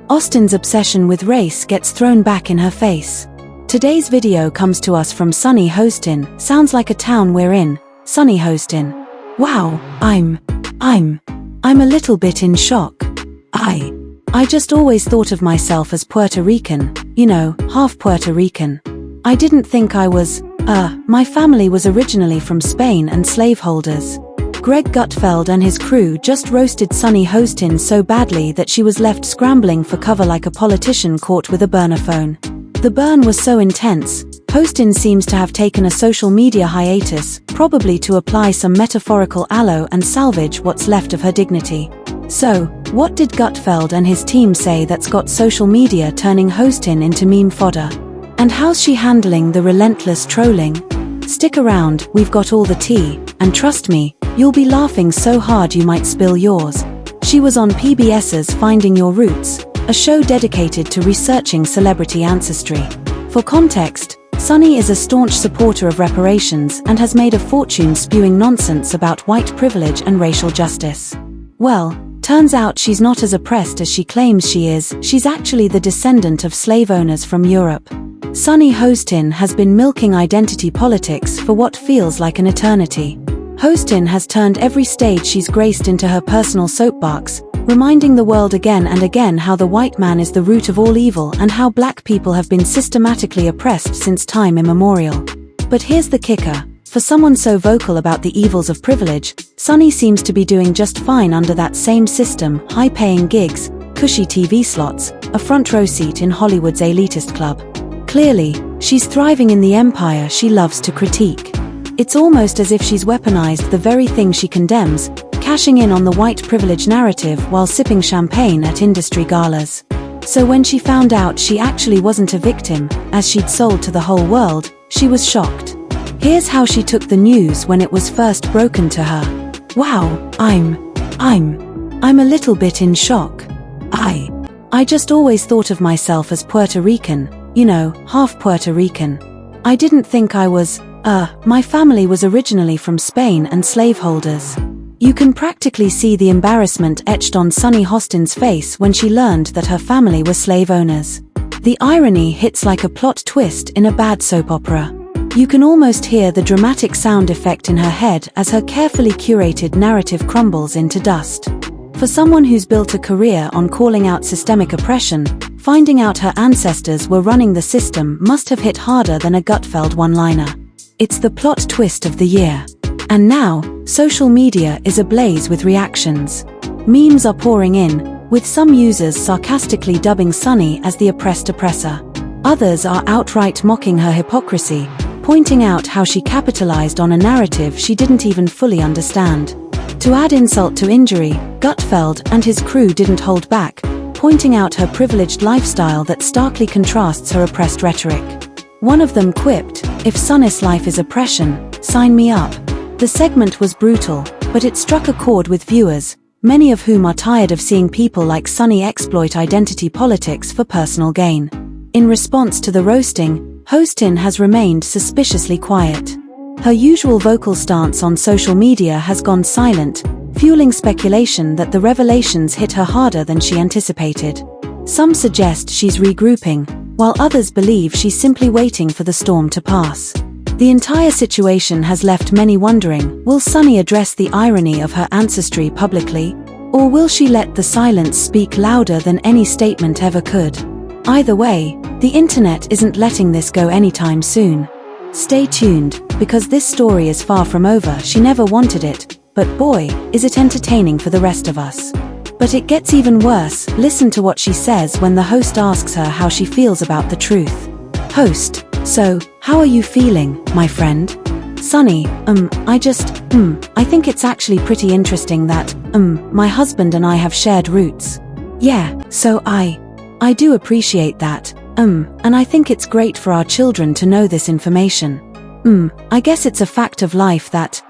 Hostin's obsession with race gets thrown back in her face. Today's video comes to us from Sunny Hostin. Sounds like a town we're in. Sunny Hostin. Wow, I'm a little bit in shock. I just always thought of myself as Puerto Rican, you know, half Puerto Rican. I didn't think I was, my family was originally from Spain and slaveholders. Greg Gutfeld and his crew just roasted Sunny Hostin so badly that she was left scrambling for cover like a politician caught with a burner phone. The burn was so intense, Hostin seems to have taken a social media hiatus, probably to apply some metaphorical aloe and salvage what's left of her dignity. So, what did Gutfeld and his team say that's got social media turning Hostin into meme fodder? And how's she handling the relentless trolling? Stick around, we've got all the tea, and trust me, you'll be laughing so hard you might spill yours. She was on PBS's Finding Your Roots, a show dedicated to researching celebrity ancestry. For context, Sunny is a staunch supporter of reparations and has made a fortune spewing nonsense about white privilege and racial justice. Well, turns out she's not as oppressed as she claims she is. She's actually the descendant of slave owners from Europe. Sunny Hostin has been milking identity politics for what feels like an eternity. Hostin has turned every stage she's graced into her personal soapbox, reminding the world again and again how the white man is the root of all evil and how black people have been systematically oppressed since time immemorial. But here's the kicker. For someone so vocal about the evils of privilege, Sunny seems to be doing just fine under that same system: high-paying gigs, cushy TV slots, a front row seat in Hollywood's elitist club. Clearly, she's thriving in the empire she loves to critique. It's almost as if she's weaponized the very thing she condemns, cashing in on the white privilege narrative while sipping champagne at industry galas. So when she found out she actually wasn't a victim, as she'd sold to the whole world, she was shocked. Here's how she took the news when it was first broken to her. Wow, I'm a little bit in shock. I just always thought of myself as Puerto Rican, you know, half Puerto Rican. I didn't think I was, my family was originally from Spain and slaveholders. You can practically see the embarrassment etched on Sunny Hostin's face when she learned that her family were slave owners. The irony hits like a plot twist in a bad soap opera. You can almost hear the dramatic sound effect in her head as her carefully curated narrative crumbles into dust. For someone who's built a career on calling out systemic oppression, finding out her ancestors were running the system must have hit harder than a Gutfeld one-liner. It's the plot twist of the year. And now, social media is ablaze with reactions. Memes are pouring in, with some users sarcastically dubbing Sunny as the oppressed oppressor. Others are outright mocking her hypocrisy, pointing out how she capitalized on a narrative she didn't even fully understand. To add insult to injury, Gutfeld and his crew didn't hold back, pointing out her privileged lifestyle that starkly contrasts her oppressed rhetoric. One of them quipped, "If Sunny's life is oppression, sign me up." The segment was brutal, but it struck a chord with viewers, many of whom are tired of seeing people like Sunny exploit identity politics for personal gain. In response to the roasting, Hostin has remained suspiciously quiet. Her usual vocal stance on social media has gone silent, fueling speculation that the revelations hit her harder than she anticipated. Some suggest she's regrouping, while others believe she's simply waiting for the storm to pass. The entire situation has left many wondering, will Sunny address the irony of her ancestry publicly? Or will she let the silence speak louder than any statement ever could? Either way, the internet isn't letting this go anytime soon. Stay tuned, because this story is far from over. She never wanted it, but boy, is it entertaining for the rest of us. But it gets even worse. Listen to what she says when the host asks her how she feels about the truth. Host: "So, how are you feeling, my friend?" Sunny: I think it's actually pretty interesting that, my husband and I have shared roots. Yeah, so I do appreciate that, and I think it's great for our children to know this information. I guess it's a fact of life that,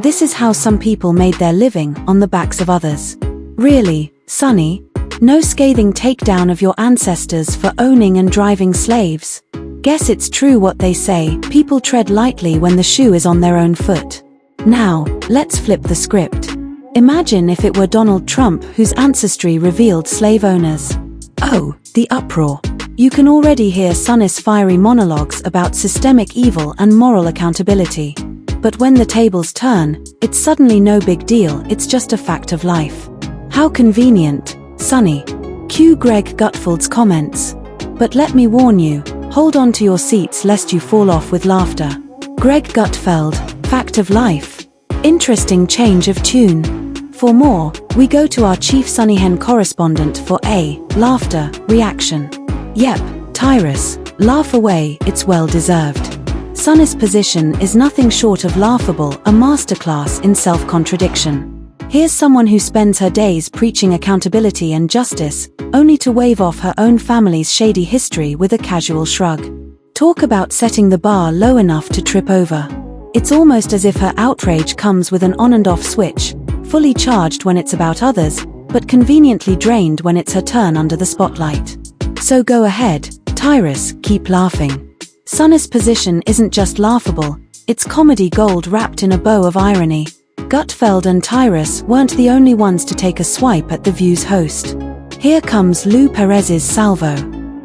this is how some people made their living, on the backs of others. Really, Sunny? No scathing takedown of your ancestors for owning and driving slaves? Guess it's true what they say, people tread lightly when the shoe is on their own foot. Now, let's flip the script. Imagine if it were Donald Trump whose ancestry revealed slave owners. Oh, the uproar. You can already hear Sunny's fiery monologues about systemic evil and moral accountability. But when the tables turn, it's suddenly no big deal, it's just a fact of life. How convenient, Sunny. Cue Greg Gutfeld's comments. But let me warn you, hold on to your seats lest you fall off with laughter. Greg Gutfeld, fact of life. Interesting change of tune. For more, we go to our chief Sunny Hen correspondent for a laughter reaction. Yep, Tyrus, laugh away, it's well deserved. Sunny's position is nothing short of laughable, a masterclass in self-contradiction. Here's someone who spends her days preaching accountability and justice, only to wave off her own family's shady history with a casual shrug. Talk about setting the bar low enough to trip over. It's almost as if her outrage comes with an on and off switch, fully charged when it's about others, but conveniently drained when it's her turn under the spotlight. So go ahead, Tyrus, keep laughing. Sunny's position isn't just laughable, it's comedy gold wrapped in a bow of irony. Gutfeld and Tyrus weren't the only ones to take a swipe at The View's host. Here comes Lou Perez's salvo.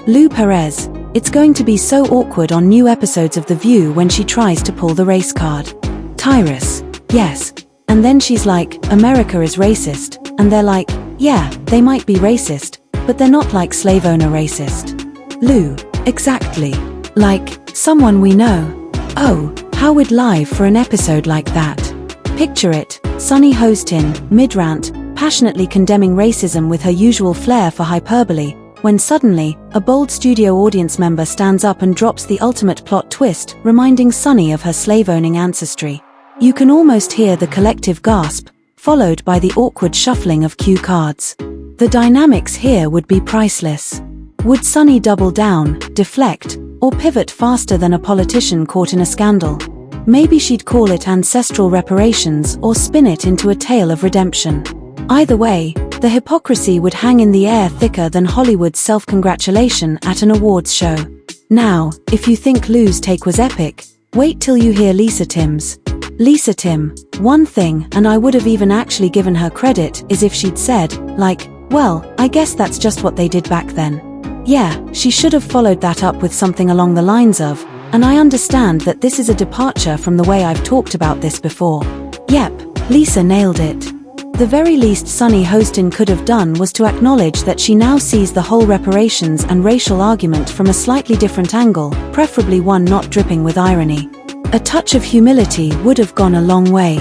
Lou Perez, it's going to be so awkward on new episodes of The View when she tries to pull the race card. Tyrus, yes. And then she's like, America is racist, and they're like, yeah, they might be racist, but they're not like slave owner racist. Lou, exactly. Like, someone we know. Oh, how we'd live for an episode like that. Picture it, Sunny Hostin, mid-rant, passionately condemning racism with her usual flair for hyperbole, when suddenly, a bold studio audience member stands up and drops the ultimate plot twist, reminding Sunny of her slave-owning ancestry. You can almost hear the collective gasp, followed by the awkward shuffling of cue cards. The dynamics here would be priceless. Would Sunny double down, deflect, or pivot faster than a politician caught in a scandal? Maybe she'd call it ancestral reparations or spin it into a tale of redemption. Either way, the hypocrisy would hang in the air thicker than Hollywood's self-congratulation at an awards show. Now, if you think Lou's take was epic, wait till you hear Lisa Tim's. Lisa Tim, one thing, and I would have even actually given her credit, is if she'd said, like, well, I guess that's just what they did back then. Yeah, she should have followed that up with something along the lines of, and I understand that this is a departure from the way I've talked about this before. Yep, Lisa nailed it. The very least Sunny Hostin could have done was to acknowledge that she now sees the whole reparations and racial argument from a slightly different angle, preferably one not dripping with irony. A touch of humility would have gone a long way.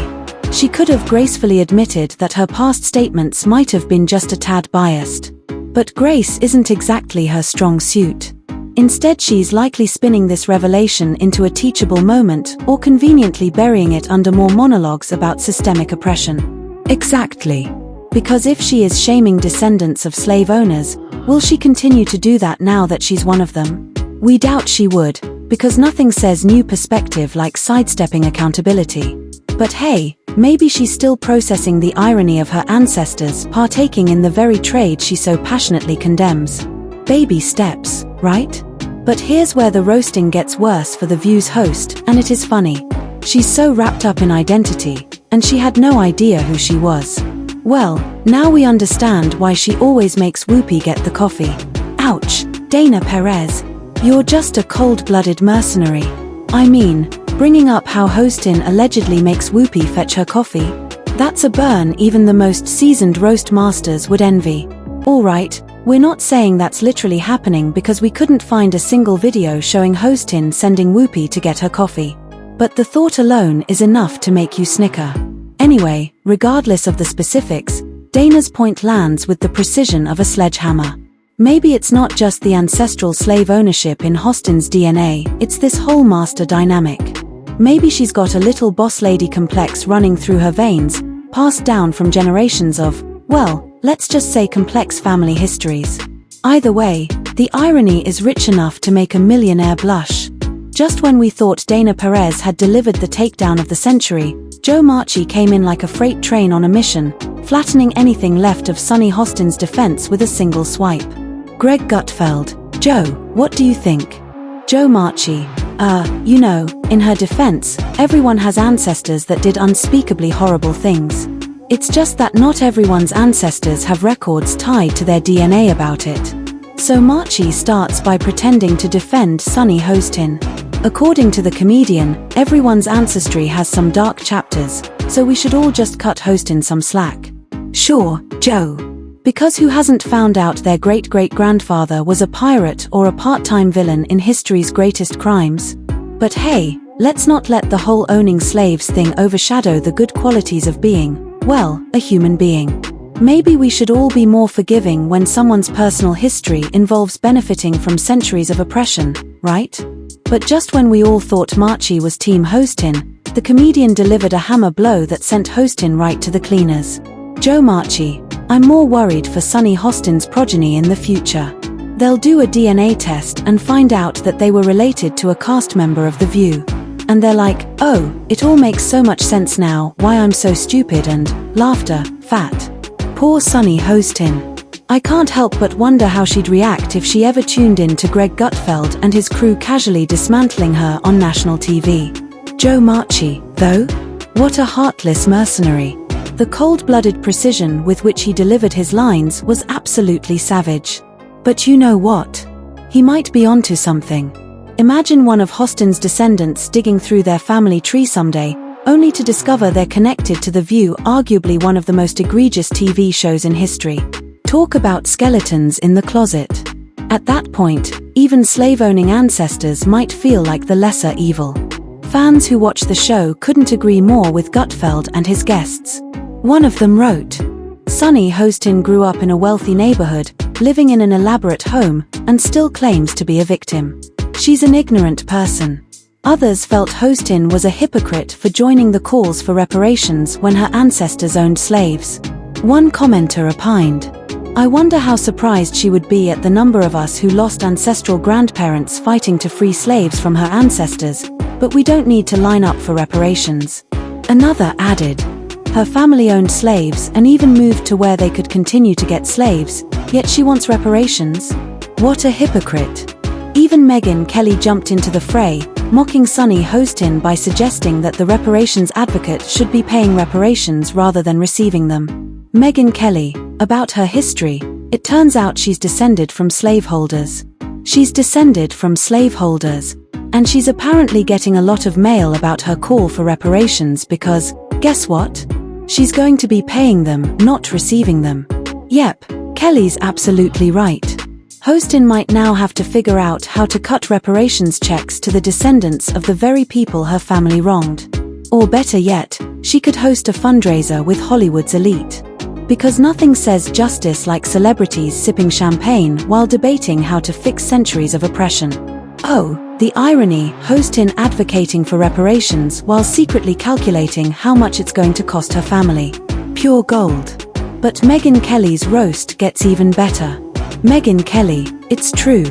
She could have gracefully admitted that her past statements might have been just a tad biased. But grace isn't exactly her strong suit. Instead, she's likely spinning this revelation into a teachable moment or conveniently burying it under more monologues about systemic oppression. Exactly. Because if she is shaming descendants of slave owners, will she continue to do that now that she's one of them? We doubt she would, because nothing says new perspective like sidestepping accountability. But hey, maybe she's still processing the irony of her ancestors partaking in the very trade she so passionately condemns. Baby steps, right? But here's where the roasting gets worse for The View's host, and it is funny. She's so wrapped up in identity, and she had no idea who she was. Well, now we understand why she always makes Whoopi get the coffee. Ouch, Dana Perez. You're just a cold-blooded mercenary. I mean, bringing up how Hostin allegedly makes Whoopi fetch her coffee. That's a burn even the most seasoned roast masters would envy. Alright, we're not saying that's literally happening because we couldn't find a single video showing Hostin sending Whoopi to get her coffee. But the thought alone is enough to make you snicker. Anyway, regardless of the specifics, Dana's point lands with the precision of a sledgehammer. Maybe it's not just the ancestral slave ownership in Hostin's DNA, it's this whole master dynamic. Maybe she's got a little boss lady complex running through her veins, passed down from generations of, well, let's just say complex family histories. Either way, the irony is rich enough to make a millionaire blush. Just when we thought Dana Perez had delivered the takedown of the century, Joe Marchi came in like a freight train on a mission, flattening anything left of Sunny Hostin's defense with a single swipe. Greg Gutfeld, Joe, what do you think? Joe Marchi, in her defense, everyone has ancestors that did unspeakably horrible things. It's just that not everyone's ancestors have records tied to their DNA about it. So Marchie starts by pretending to defend Sunny Hostin. According to the comedian, everyone's ancestry has some dark chapters, so we should all just cut Hostin some slack. Sure, Joe. Because who hasn't found out their great-great-grandfather was a pirate or a part-time villain in history's greatest crimes? But hey, let's not let the whole owning slaves thing overshadow the good qualities of being, well, a human being. Maybe we should all be more forgiving when someone's personal history involves benefiting from centuries of oppression, right? But just when we all thought Marchie was Team Hostin, the comedian delivered a hammer blow that sent Hostin right to the cleaners. Joe Marchie, I'm more worried for Sunny Hostin's progeny in the future. They'll do a DNA test and find out that they were related to a cast member of The View. And they're like, oh, it all makes so much sense now, why I'm so stupid and, laughter, fat. Poor Sunny Hostin. I can't help but wonder how she'd react if she ever tuned in to Greg Gutfeld and his crew casually dismantling her on national TV. Joe Marchie, though? What a heartless mercenary. The cold-blooded precision with which he delivered his lines was absolutely savage. But you know what? He might be onto something. Imagine one of Hostin's descendants digging through their family tree someday, only to discover they're connected to The View, arguably one of the most egregious TV shows in history. Talk about skeletons in the closet. At that point, even slave-owning ancestors might feel like the lesser evil. Fans who watch the show couldn't agree more with Gutfeld and his guests. One of them wrote, Sunny Hostin grew up in a wealthy neighborhood, living in an elaborate home, and still claims to be a victim. She's an ignorant person. Others felt Hostin was a hypocrite for joining the calls for reparations when her ancestors owned slaves. One commenter opined, I wonder how surprised she would be at the number of us who lost ancestral grandparents fighting to free slaves from her ancestors, but we don't need to line up for reparations. Another added, her family owned slaves and even moved to where they could continue to get slaves, yet she wants reparations? What a hypocrite. Even Megyn Kelly jumped into the fray, mocking Sunny Hostin by suggesting that the reparations advocate should be paying reparations rather than receiving them. Megyn Kelly, about her history, it turns out she's descended from slaveholders. She's descended from slaveholders, and she's apparently getting a lot of mail about her call for reparations because, guess what? She's going to be paying them, not receiving them. Yep, Kelly's absolutely right. Hostin might now have to figure out how to cut reparations checks to the descendants of the very people her family wronged. Or better yet, she could host a fundraiser with Hollywood's elite. Because nothing says justice like celebrities sipping champagne while debating how to fix centuries of oppression. Oh, the irony, Hostin advocating for reparations while secretly calculating how much it's going to cost her family. Pure gold. But Megyn Kelly's roast gets even better. Megyn Kelly, it's true.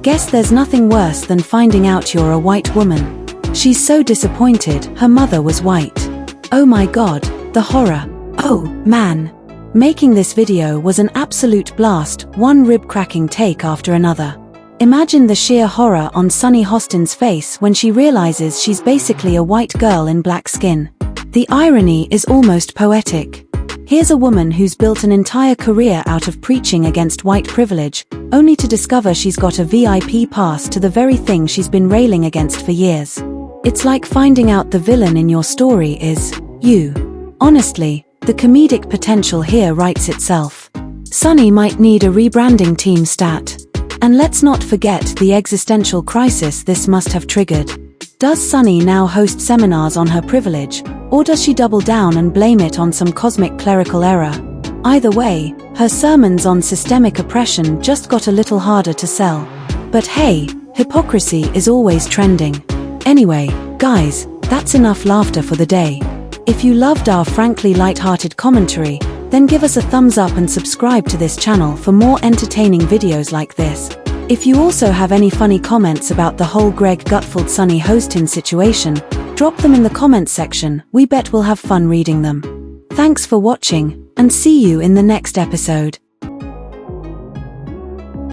Guess there's nothing worse than finding out you're a white woman. She's so disappointed her mother was white. Oh my god, the horror. Oh, man. Making this video was an absolute blast, one rib-cracking take after another. Imagine the sheer horror on Sunny Hostin's face when she realizes she's basically a white girl in black skin. The irony is almost poetic. Here's a woman who's built an entire career out of preaching against white privilege, only to discover she's got a VIP pass to the very thing she's been railing against for years. It's like finding out the villain in your story is you. Honestly, the comedic potential here writes itself. Sunny might need a rebranding team stat. And let's not forget the existential crisis this must have triggered. Does Sunny now host seminars on her privilege, or does she double down and blame it on some cosmic clerical error? Either way, her sermons on systemic oppression just got a little harder to sell. But hey, hypocrisy is always trending. Anyway, guys, that's enough laughter for the day. If you loved our frankly light-hearted commentary, then give us a thumbs up and subscribe to this channel for more entertaining videos like this. If you also have any funny comments about the whole Greg Gutfeld Sunny Hostin situation, drop them in the comments section, we bet we'll have fun reading them. Thanks for watching, and see you in the next episode.